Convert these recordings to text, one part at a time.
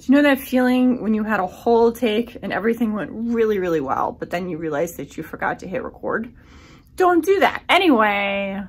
Do you know that feeling when you had a whole take and everything went really, really well, but then you realized that you forgot to hit record? Don't do that. Anyway,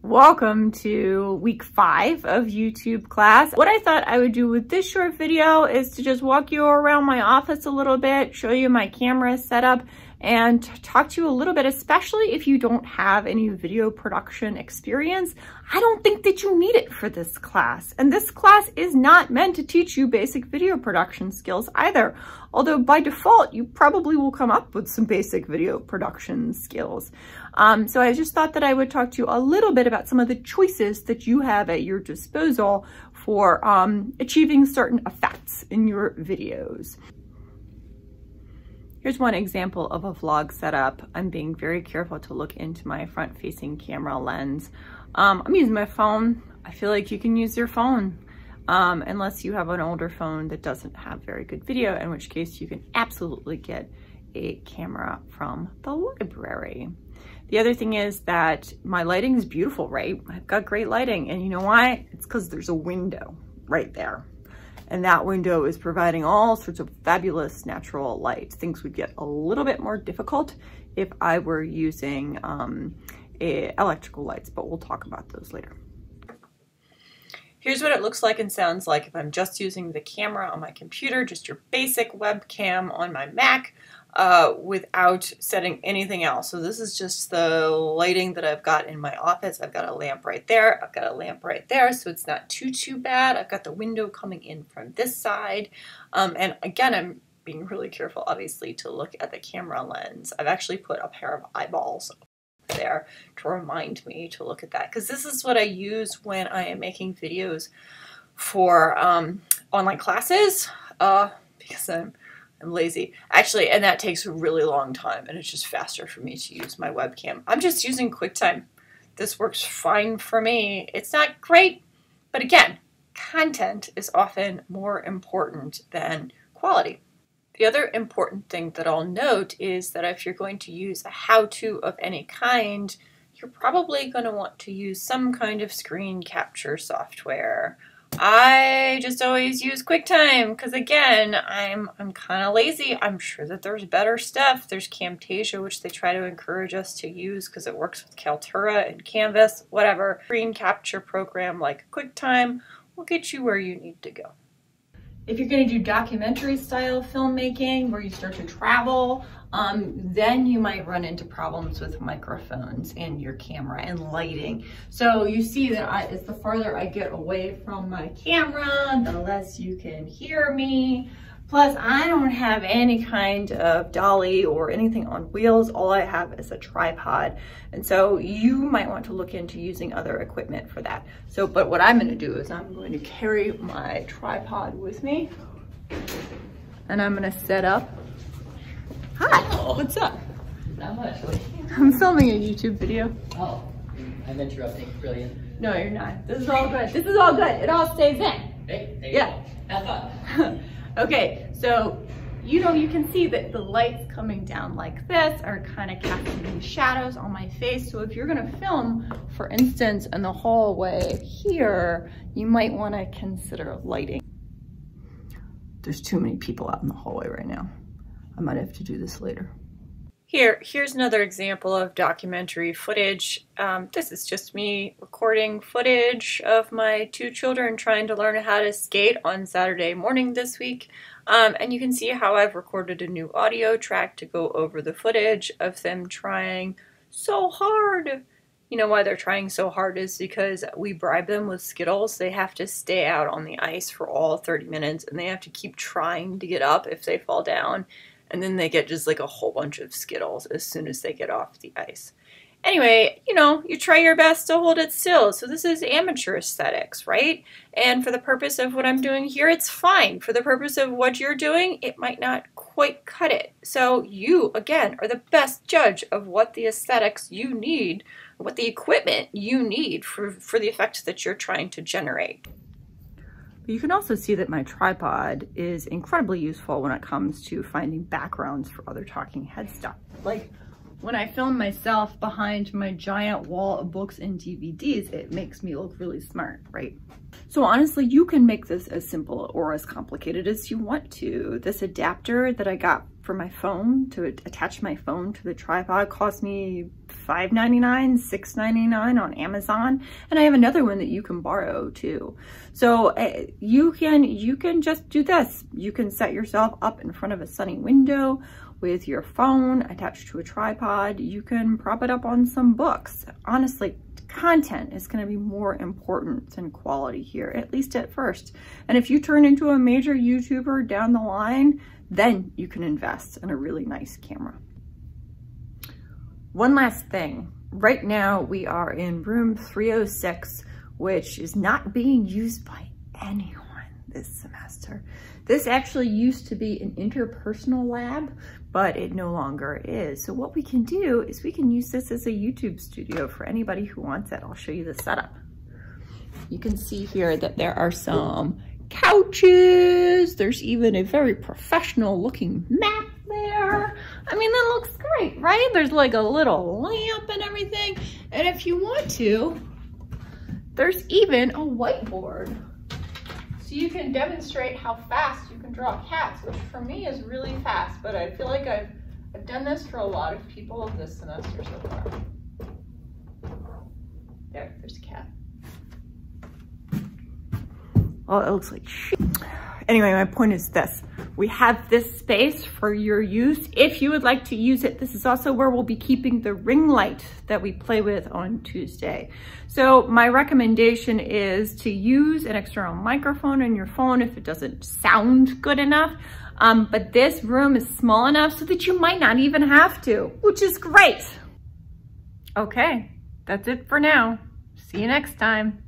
welcome to week 5 of YouTube class. What I thought I would do with this short video is to just walk you around my office a little bit, show you my camera setup, and talk to you a little bit, especially if you don't have any video production experience. I don't think that you need it for this class. And this class is not meant to teach you basic video production skills either. Although by default, you probably will come up with some basic video production skills. So I just thought that I would talk to you a little bit about some of the choices that you have at your disposal for achieving certain effects in your videos. Here's one example of a vlog setup. I'm being very careful to look into my front-facing camera lens. I'm using my phone. I feel like you can use your phone unless you have an older phone that doesn't have very good video, in which case you can absolutely get a camera from the library. The other thing is that my lighting is beautiful, right? I've got great lighting, and you know why? It's because there's a window right there. And that window is providing all sorts of fabulous natural light. Things would get a little bit more difficult if I were using electrical lights, but we'll talk about those later. Here's what it looks like and sounds like if I'm just using the camera on my computer, just your basic webcam on my Mac, without setting anything else. So this is just the lighting that I've got in my office. I've got a lamp right there. I've got a lamp right there, so it's not too bad. I've got the window coming in from this side. And again, I'm being really careful, obviously, to look at the camera lens. I've actually put a pair of eyeballs there to remind me to look at that, because this is what I use when I am making videos for online classes, because I'm lazy, actually, and that takes a really long time, and it's just faster for me to use my webcam. I'm just using QuickTime. This works fine for me. It's not great, but again, content is often more important than quality. The other important thing that I'll note is that if you're going to use a how-to of any kind, you're probably going to want to use some kind of screen capture software. I just always use QuickTime because, again, I'm kind of lazy. I'm sure that there's better stuff. There's Camtasia, which they try to encourage us to use because it works with Kaltura and Canvas, whatever. Screen capture program like QuickTime will get you where you need to go. If you're going to do documentary style filmmaking where you start to travel, then you might run into problems with microphones and your camera and lighting. So you see that as the farther I get away from my camera, the less you can hear me. Plus, I don't have any kind of dolly or anything on wheels. All I have is a tripod. And so you might want to look into using other equipment for that. So, but what I'm gonna do is I'm going to carry my tripod with me, and I'm gonna set up. Hi, what's up? Not much. I'm filming a YouTube video. Oh, I'm interrupting. Brilliant. No, you're not. This is all good. This is all good. It all stays in. Hey, there you Yeah. go. Have fun. Okay, so you can see that the lights coming down like this are kind of casting shadows on my face. So if you're gonna film, for instance, in the hallway here, you might wanna consider lighting. There's too many people out in the hallway right now. I might have to do this later. Here's another example of documentary footage. This is just me recording footage of my 2 children trying to learn how to skate on Saturday morning this week. And you can see how I've recorded a new audio track to go over the footage of them trying so hard. You know why they're trying so hard is because we bribe them with Skittles. They have to stay out on the ice for all 30 minutes, and they have to keep trying to get up if they fall down. And then they get just like a whole bunch of Skittles as soon as they get off the ice. Anyway, you try your best to hold it still. So this is amateur aesthetics, right? And for the purpose of what I'm doing here, it's fine. For the purpose of what you're doing, it might not quite cut it. So you, again, are the best judge of what the aesthetics you need, what the equipment you need for the effect that you're trying to generate. You can also see that my tripod is incredibly useful when it comes to finding backgrounds for other talking head stuff. Like when I film myself behind my giant wall of books and DVDs, it makes me look really smart, right? So honestly, you can make this as simple or as complicated as you want to. This adapter that I got for my phone to attach my phone to the tripod cost me $5.99, $6.99 on Amazon. And I have another one that you can borrow too. So you can just do this. You can set yourself up in front of a sunny window with your phone attached to a tripod. You can prop it up on some books. Honestly, content is going to be more important than quality here, at least at first. And if you turn into a major YouTuber down the line, then you can invest in a really nice camera. One last thing. Right now we are in room 306, which is not being used by anyone this semester. This actually used to be an interpersonal lab, but it no longer is. So what we can do is we can use this as a YouTube studio for anybody who wants it. I'll show you the setup. You can see here that there are some couches. There's even a very professional looking map there. I mean, that looks great, right? There's like a little lamp and everything. And if you want to, there's even a whiteboard. So you can demonstrate how fast you can draw cats, which for me is really fast, but I feel like I've done this for a lot of people this semester so far. There's a cat. Oh, it looks like shit. Anyway, my point is this. We have this space for your use. If you would like to use it, this is also where we'll be keeping the ring light that we play with on Tuesday. So my recommendation is to use an external microphone on your phone if it doesn't sound good enough. But this room is small enough so that you might not even have to, which is great. Okay, that's it for now. See you next time.